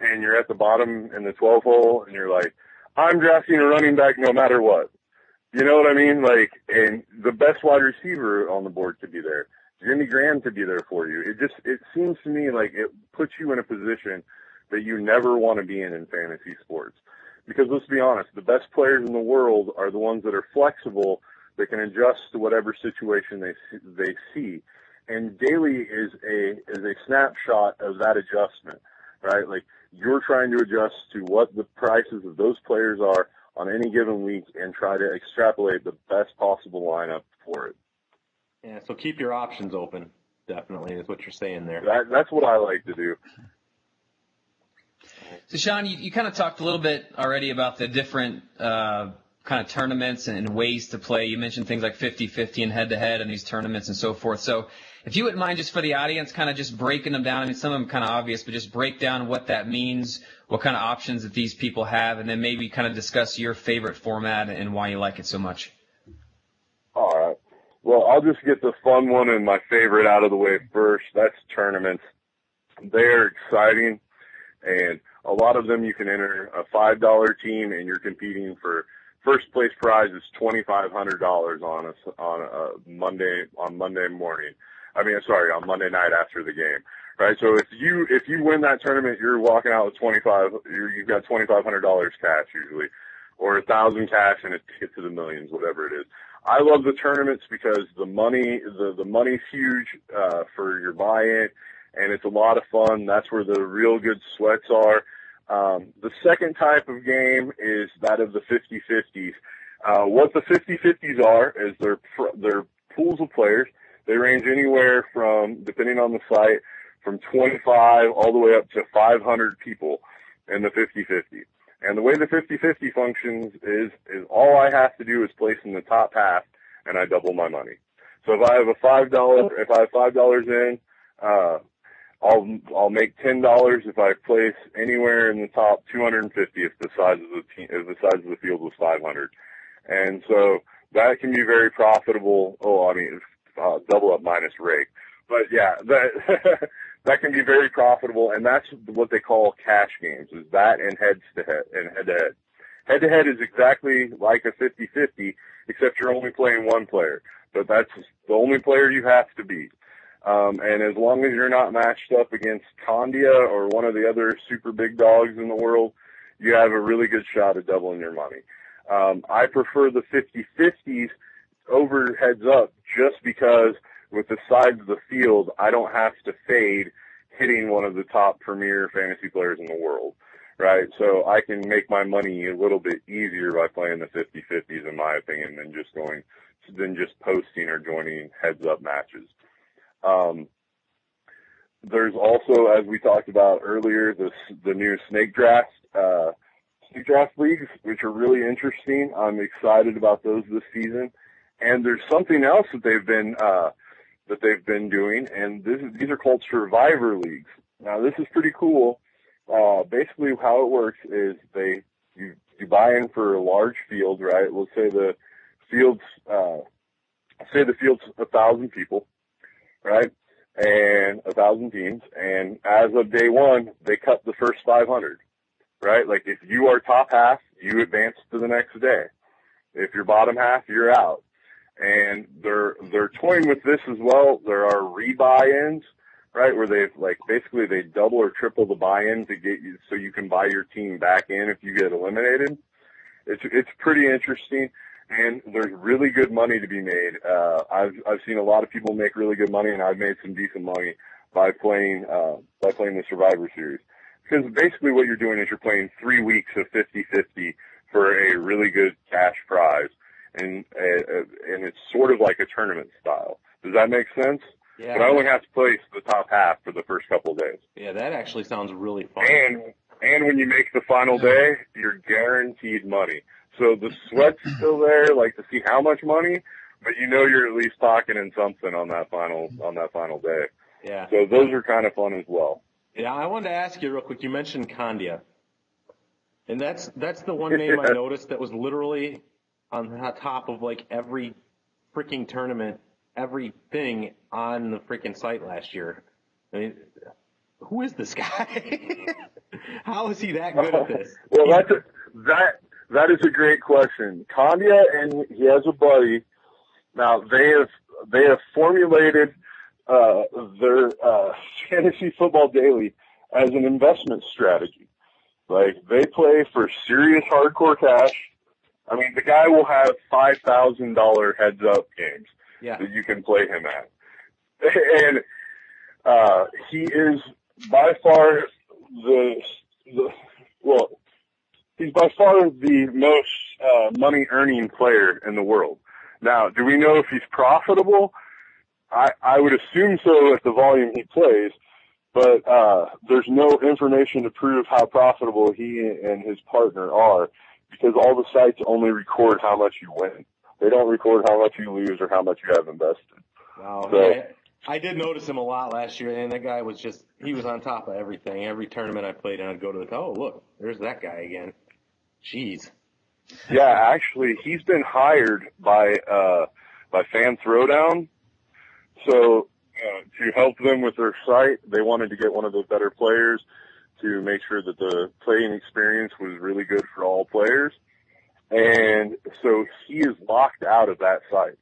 and you're at the bottom in the 12 hole and you're like, I'm drafting a running back no matter what. You know what I mean? Like, and the best wide receiver on the board could be there. Jimmy Graham could be there for you. It seems to me like it puts you in a position that you never want to be in fantasy sports. Because let's be honest, the best players in the world are the ones that are flexible, that can adjust to whatever situation they see. And daily is a snapshot of that adjustment, right? Like, you're trying to adjust to what the prices of those players are on any given week and try to extrapolate the best possible lineup for it. Yeah, so keep your options open, definitely, is what you're saying there. That's what I like to do. So, Sean, you kind of talked a little bit already about the different kind of tournaments and ways to play. You mentioned things like 50-50 and head-to-head and these tournaments and so forth. So if you wouldn't mind, just for the audience, kind of just breaking them down. I mean, some of them kind of obvious, but just break down what that means, what kind of options that these people have, and then maybe kind of discuss your favorite format and why you like it so much. All right. Well, I'll just get the fun one and my favorite out of the way first. That's tournaments. They're exciting, and a lot of them you can enter a $5 team, and you're competing for first place prize is $2,500 on Monday morning. On Monday night after the game, right? So if you win that tournament, you're walking out with you've got $2,500 cash usually, or $1,000 cash and a ticket to the millions, whatever it is. I love the tournaments because the money's huge for your buy-in, and it's a lot of fun. That's where the real good sweats are. The second type of game is that of the 50-50s. What the 50-50s are is they're pools of players. They range anywhere from, depending on the site, from 25 all the way up to 500 people in the 50-50. And the way the 50-50 functions is all I have to do is place in the top half, and I double my money. So if I have $5 in, I'll make $10 if I place anywhere in the top 250 if the size of the field was 500. And so that can be very profitable. Double up minus rake. But yeah, that can be very profitable, and that's what they call cash games, is that and head-to-head. Head-to-head is exactly like a 50-50, except you're only playing one player. But that's the only player you have to beat. And as long as you're not matched up against Candia or one of the other super big dogs in the world, you have a really good shot at doubling your money. I prefer the 50-50s over heads up just because with the size of the field, I don't have to fade hitting one of the top premier fantasy players in the world, right? So I can make my money a little bit easier by playing the 50-50s, in my opinion, than just posting or joining heads up matches. There's also, as we talked about earlier, the new snake draft. draft leagues, which are really interesting. I'm excited about those this season. And there's something else that they've been doing, and these are called survivor leagues. Now, this is pretty cool. Basically, how it works is you buy in for a large field, right? Let's say the field's 1,000 people, right? And 1,000 teams. And as of day one, they cut the first 500, right? Like if you are top half, you advance to the next day. If you're bottom half, you're out. And they're toying with this as well. There are rebuy-ins, right, where they double or triple the buy-in to get you so you can buy your team back in if you get eliminated. It's pretty interesting, and there's really good money to be made. I've seen a lot of people make really good money, and I've made some decent money by playing the Survivor Series. Because basically what you're doing is you're playing 3 weeks of 50-50 for a really good cash prize. And it's sort of like a tournament style. Does that make sense? Yeah. But I only have to place the top half for the first couple of days. Yeah, that actually sounds really fun. And when you make the final day, you're guaranteed money. So the sweat's still there, like to see how much money, but you know you're at least pocketing something on that final day. Yeah. So those are kind of fun as well. Yeah, I wanted to ask you real quick. You mentioned Candia, and that's the one name I noticed that was literally on the top of like every freaking tournament, everything on the freaking site last year. I mean, who is this guy? How is he that good at this? Well, that is a great question. Candia and he has a buddy. Now they have formulated their Fantasy Football Daily as an investment strategy. Like they play for serious hardcore cash. I mean, the guy will have $5,000 heads-up games that you can play him at. And he is by far he's by far the most money-earning player in the world. Now, do we know if he's profitable? I would assume so at the volume he plays, but there's no information to prove how profitable he and his partner are, because all the sites only record how much you win. They don't record how much you lose or how much you have invested. Wow. So, yeah, I did notice him a lot last year, and that guy was he was on top of everything. Every tournament I played in, I'd go to look, there's that guy again. Jeez. Yeah, actually, he's been hired by Fan Throwdown. So, to help them with their site, they wanted to get one of the better players to make sure that the playing experience was really good for all players. And so he is locked out of that site.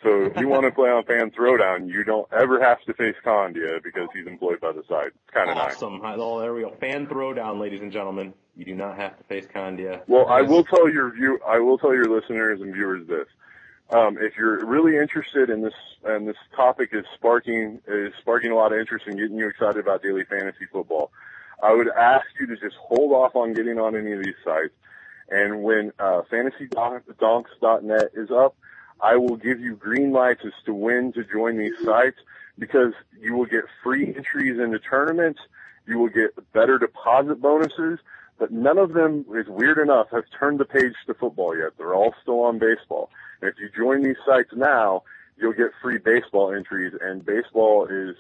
So if you want to play on Fan Throwdown, you don't ever have to face Candia because he's employed by the site. It's kind of awesome. Nice. Oh, there we go. Fan Throwdown, ladies and gentlemen. You do not have to face Candia. Well, I will tell your listeners and viewers this. If you're really interested in this, and this topic is sparking a lot of interest and getting you excited about daily fantasy football, I would ask you to just hold off on getting on any of these sites. And when FantasyDonks.net is up, I will give you green lights as to when to join these sites, because you will get free entries into tournaments, you will get better deposit bonuses, but none of them, is weird enough, have turned the page to football yet. They're all still on baseball. And if you join these sites now, you'll get free baseball entries, and baseball is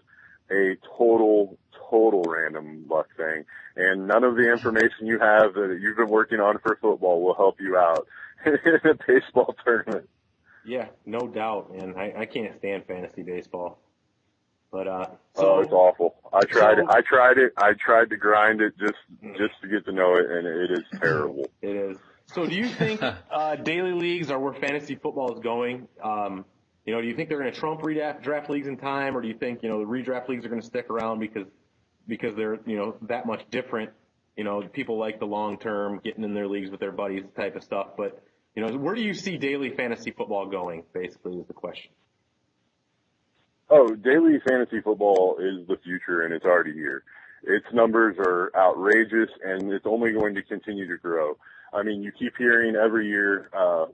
a total random luck thing. And none of the information you have that you've been working on for football will help you out in a baseball tournament. Yeah, no doubt, man. I can't stand fantasy baseball. But it's awful. I tried it. I tried to grind it just to get to know it, and it is terrible. It is. So do you think daily leagues are where fantasy football is going? Do you think they're going to trump redraft leagues in time, or do you think, the redraft leagues are going to stick around because they're, that much different? People like the long term, getting in their leagues with their buddies type of stuff. But, where do you see daily fantasy football going, basically, is the question. Oh, daily fantasy football is the future, and it's already here. Its numbers are outrageous, and it's only going to continue to grow. I mean, you keep hearing every year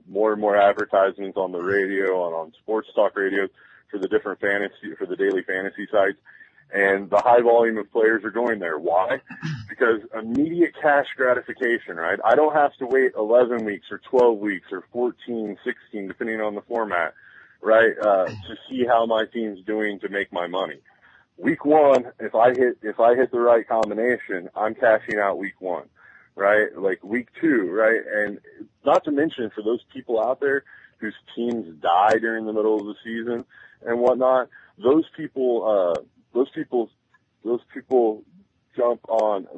more and more advertisements on the radio and on sports talk radios for the daily fantasy sites. And the high volume of players are going there. Why? Because immediate cash gratification, right? I don't have to wait 11 weeks or 12 weeks or 14, 16, depending on the format, right, to see how my team's doing to make my money. Week 1, if I hit the right combination, I'm cashing out week 1, right? Like week 2, right? And not to mention for those people out there whose teams die during the middle of the season and whatnot, those people jump onto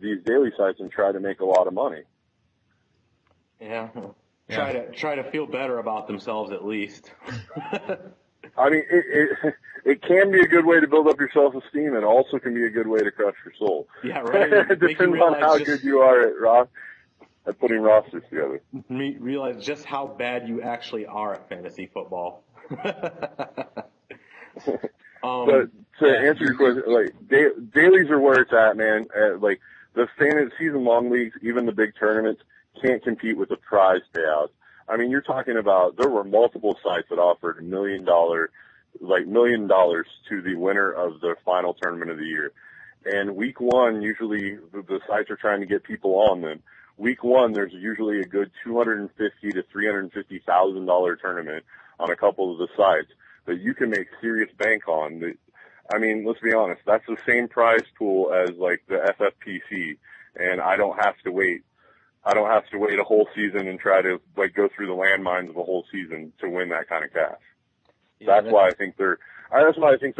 these daily sites and try to make a lot of money. Yeah. Try to feel better about themselves at least. I mean, it can be a good way to build up your self-esteem, and also can be a good way to crush your soul. Yeah, right. It depends on how good you are at putting rosters together. Realize just how bad you actually are at fantasy football. But to answer your question, like dailies are where it's at, man. Like the season-long leagues, even the big tournaments, can't compete with the prize payouts. I mean, you're talking about there were multiple sites that offered $1 million to the winner of the final tournament of the year. And week 1, usually the sites are trying to get people on them. Week 1, there's usually a good $250,000 to $350,000 tournament on a couple of the sites that you can make serious bank on. I mean, let's be honest, that's the same prize pool as like the FFPC, and I don't have to wait a whole season and try to like go through the landmines of a whole season to win that kind of cash. Yeah, that's why I think they're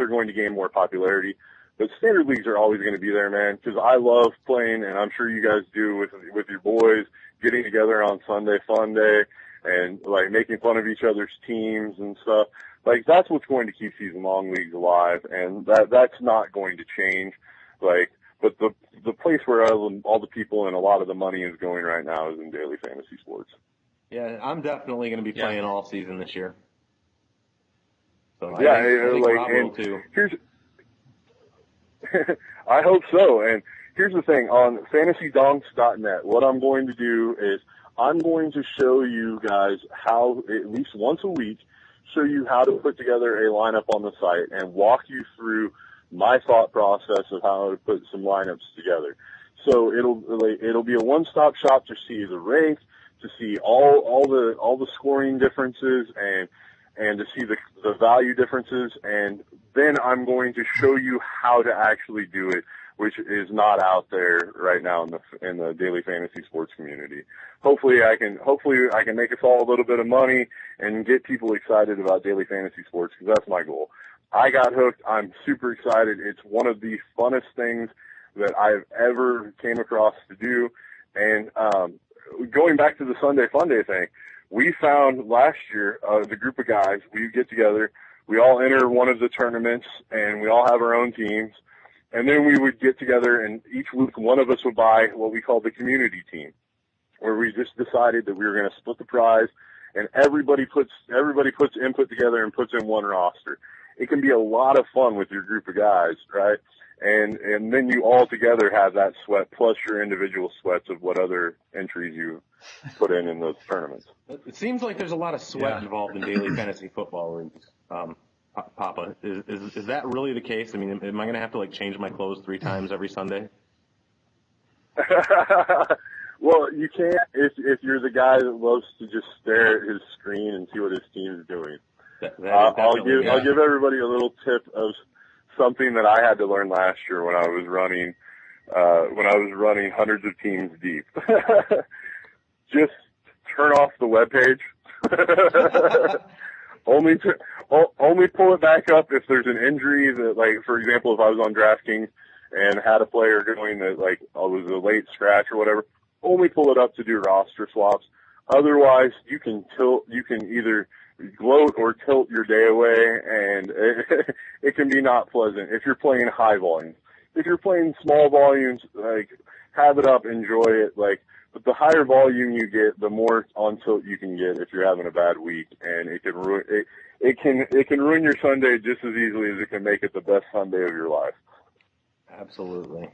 going to gain more popularity. But standard leagues are always going to be there, man, because I love playing, and I'm sure you guys do with your boys, getting together on Sunday Fun Day and like making fun of each other's teams and stuff. Like that's what's going to keep season-long leagues alive, and that's not going to change. Like, but the place where all the people and a lot of the money is going right now is in daily fantasy sports. Yeah, I'm definitely going to be playing all season this year. So I think like, Rob will too. I hope so. And here's the thing, on fantasydonks.net, what I'm going to do is I'm going to show you guys how, at least once a week, show you how to put together a lineup on the site and walk you through my thought process of how to put some lineups together. So it'll be a one-stop shop to see the rank, to see all the scoring differences and to see the value differences, and then I'm going to show you how to actually do it, which is not out there right now in the daily fantasy sports community. Hopefully I can make us all a little bit of money and get people excited about daily fantasy sports, because that's my goal. I got hooked. I'm super excited. It's one of the funnest things that I've ever came across to do. And going back to the Sunday Fun Day thing, we found last year the group of guys, we get together, we all enter one of the tournaments, and we all have our own teams. And then we would get together, and each week one of us would buy what we call the community team, where we just decided that we were going to split the prize, and everybody puts input together and puts in one roster. It can be a lot of fun with your group of guys, right? And then you all together have that sweat plus your individual sweats of what other entries you put in those tournaments. It seems like there's a lot of sweat involved in daily fantasy football leagues. Papa, is that really the case? I mean, am I going to have to like change my clothes 3 times every Sunday? Well, you can't if you're the guy that loves to just stare at his screen and see what his team is doing. I'll give everybody a little tip of something that I had to learn last year when I was running hundreds of teams deep. Just turn off the webpage. Only pull it back up if there's an injury that, like, for example, if I was on DraftKings and had a player going that, like, was a late scratch or whatever, only pull it up to do roster swaps. Otherwise, you can either gloat or tilt your day away, and it can be not pleasant if you're playing high volumes. If you're playing small volumes, like, have it up, enjoy it, like, but the higher volume you get, the more on tilt you can get if you're having a bad week, and it can ruin your Sunday just as easily as it can make it the best Sunday of your life. Absolutely.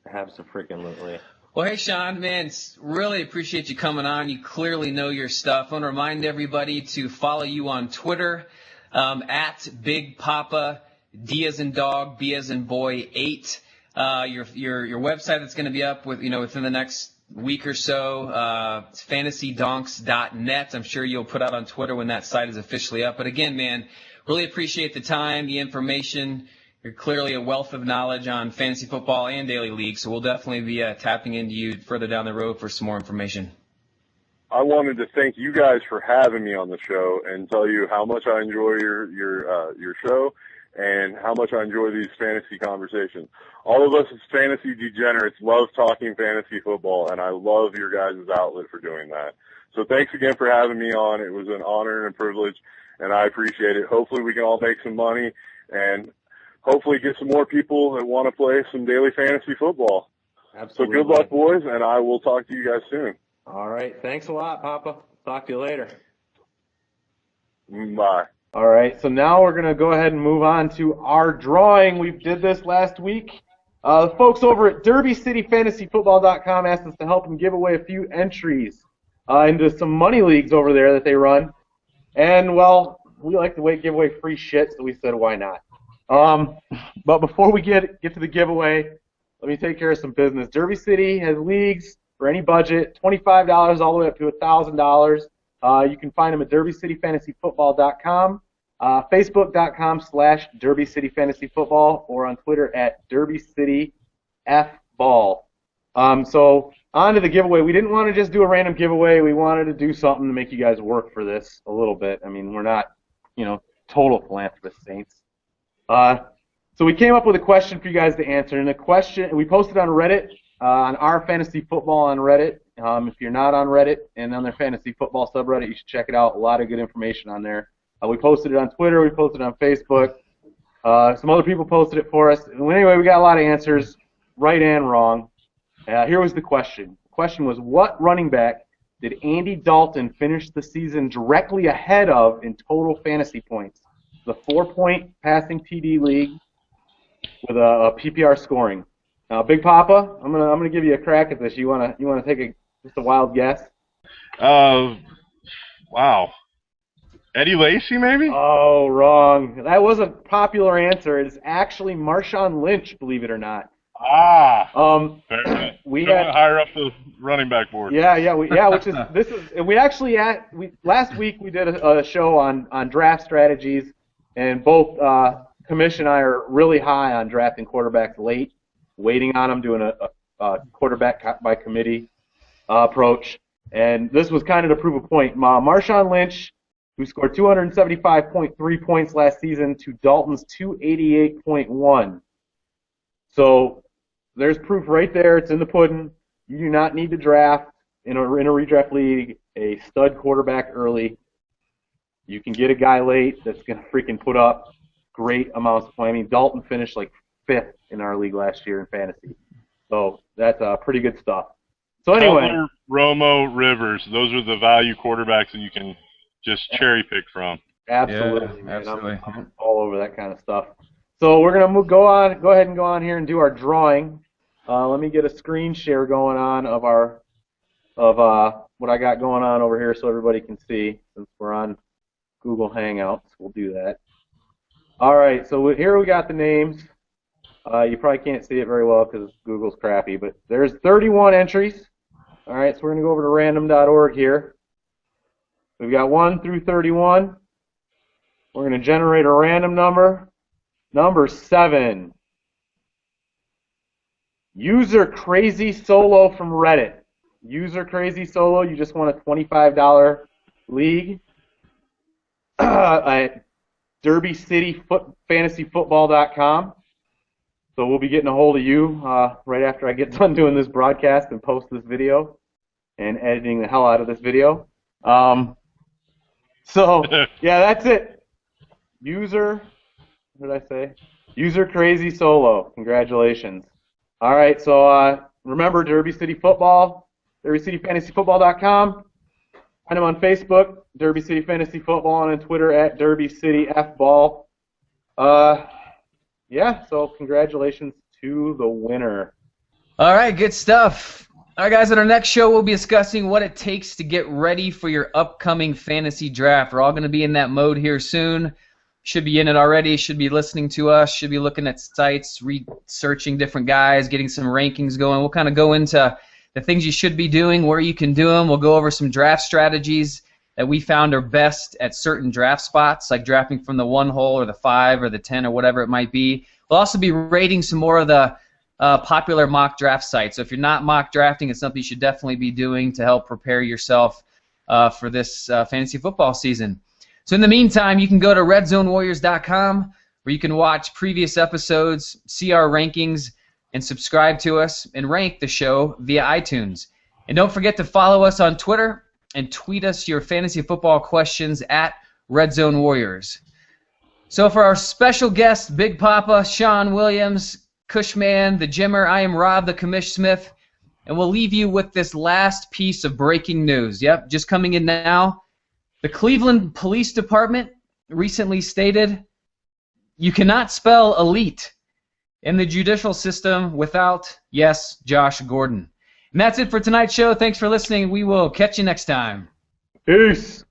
Abso-freaking-lutely. Well, hey, Sean, man, really appreciate you coming on. You clearly know your stuff. I want to remind everybody to follow you on Twitter. at Big Papa D as in dog, B as in boy 8. Your website that's going to be up within the next week or so. It's fantasydonks.net. I'm sure you'll put out on Twitter when that site is officially up. But again, man, really appreciate the time, the information. You're clearly a wealth of knowledge on fantasy football and daily league, so we'll definitely be tapping into you further down the road for some more information. I wanted to thank you guys for having me on the show and tell you how much I enjoy your show and how much I enjoy these fantasy conversations. All of us as fantasy degenerates love talking fantasy football, and I love your guys' outlet for doing that. So thanks again for having me on. It was an honor and a privilege, and I appreciate it. Hopefully we can all make some money and hopefully get some more people that want to play some daily fantasy football. Absolutely. So good luck, boys, and I will talk to you guys soon. All right. Thanks a lot, Papa. Talk to you later. Bye. All right, so now we're going to go ahead and move on to our drawing. We did this last week. The folks over at DerbyCityFantasyFootball.com asked us to help them give away a few entries into some money leagues over there that they run. And, well, we like to give away free shit, so we said, why not? But before we get to the giveaway, let me take care of some business. Derby City has leagues for any budget, $25 all the way up to $1,000. You can find them at DerbyCityFantasyFootball.com, Facebook.com/DerbyCityFantasyFootball, or on Twitter at DerbyCityFBall. So on to the giveaway. We didn't want to just do a random giveaway. We wanted to do something to make you guys work for this a little bit. I mean, we're not, total philanthropist saints. So we came up with a question for you guys to answer, and the question we posted on Reddit, on our fantasy football on Reddit. If you're not on Reddit and on their fantasy football subreddit, you should check it out. A lot of good information on there. We posted it on Twitter. We posted it on Facebook. Some other people posted it for us. Anyway, we got a lot of answers, right and wrong. Here was the question. The question was, what running back did Andy Dalton finish the season directly ahead of in total fantasy points? The 4-point passing TD league with a PPR scoring. Now, Big Papa, I'm gonna give you a crack at this. You wanna take just a wild guess? Wow. Eddie Lacy, maybe? Oh, wrong. That was a popular answer. It's actually Marshawn Lynch, believe it or not. Fair enough. We Someone had higher up the running back board. Last week we did a show on draft strategies, and both Commish and I are really high on drafting quarterbacks late, waiting on them, doing a quarterback by committee approach. And this was kind of to prove a point. Marshawn Lynch, who scored 275.3 points last season, to Dalton's 288.1. So there's proof right there. It's in the pudding. You do not need to draft in a redraft league a stud quarterback early. You can get a guy late that's going to freaking put up great amounts of points. I mean, Dalton finished like 5th in our league last year in fantasy. So that's pretty good stuff. So anyway. Butler, Romo, Rivers, those are the value quarterbacks that you can just cherry pick from. Absolutely, Yeah, man. absolutely. I'm all over that kind of stuff. So we're going to go ahead and go on here and do our drawing. Let me get a screen share going on of what I got going on over here so everybody can see, since we're on Google Hangouts. We'll do that. All right, so here we got the names. You probably can't see it very well because Google's crappy, but there's 31 entries. All right, so we're going to go over to random.org here. We've got 1 through 31. We're going to generate a random number. Number 7. User Crazy Solo from Reddit. User Crazy Solo, you just won a $25 league at DerbyCityFantasyFootball.com. So we'll be getting a hold of you right after I get done doing this broadcast and post this video and editing the hell out of this video. So, yeah, that's it. User Crazy Solo. Congratulations. All right, so remember Derby City Football, DerbyCityFantasyFootball.com. Find them on Facebook, Derby City Fantasy Football, and on Twitter at DerbyCityFBall. Yeah, so congratulations to the winner. All right, good stuff. All right, guys, at our next show, we'll be discussing what it takes to get ready for your upcoming fantasy draft. We're all going to be in that mode here soon. should be in it already, should be listening to us, should be looking at sites, researching different guys, getting some rankings going. We'll kind of go into the things you should be doing, where you can do them. We'll go over some draft strategies that we found are best at certain draft spots, like drafting from the 1 hole or the 5 or the 10 or whatever it might be. We'll also be rating some more of the popular mock draft sites. So if you're not mock drafting, it's something you should definitely be doing to help prepare yourself for this fantasy football season. So in the meantime, you can go to redzonewarriors.com where you can watch previous episodes, see our rankings, and subscribe to us and rank the show via iTunes. And don't forget to follow us on Twitter and tweet us your fantasy football questions at RedZoneWarriors. So for our special guest, Big Papa, Sean Williams, Cushman, the Jimmer, I am Rob, the Commish Smith, and we'll leave you with this last piece of breaking news. Yep, just coming in now. The Cleveland Police Department recently stated you cannot spell elite in the judicial system without, yes, Josh Gordon. And that's it for tonight's show. Thanks for listening. We will catch you next time. Peace.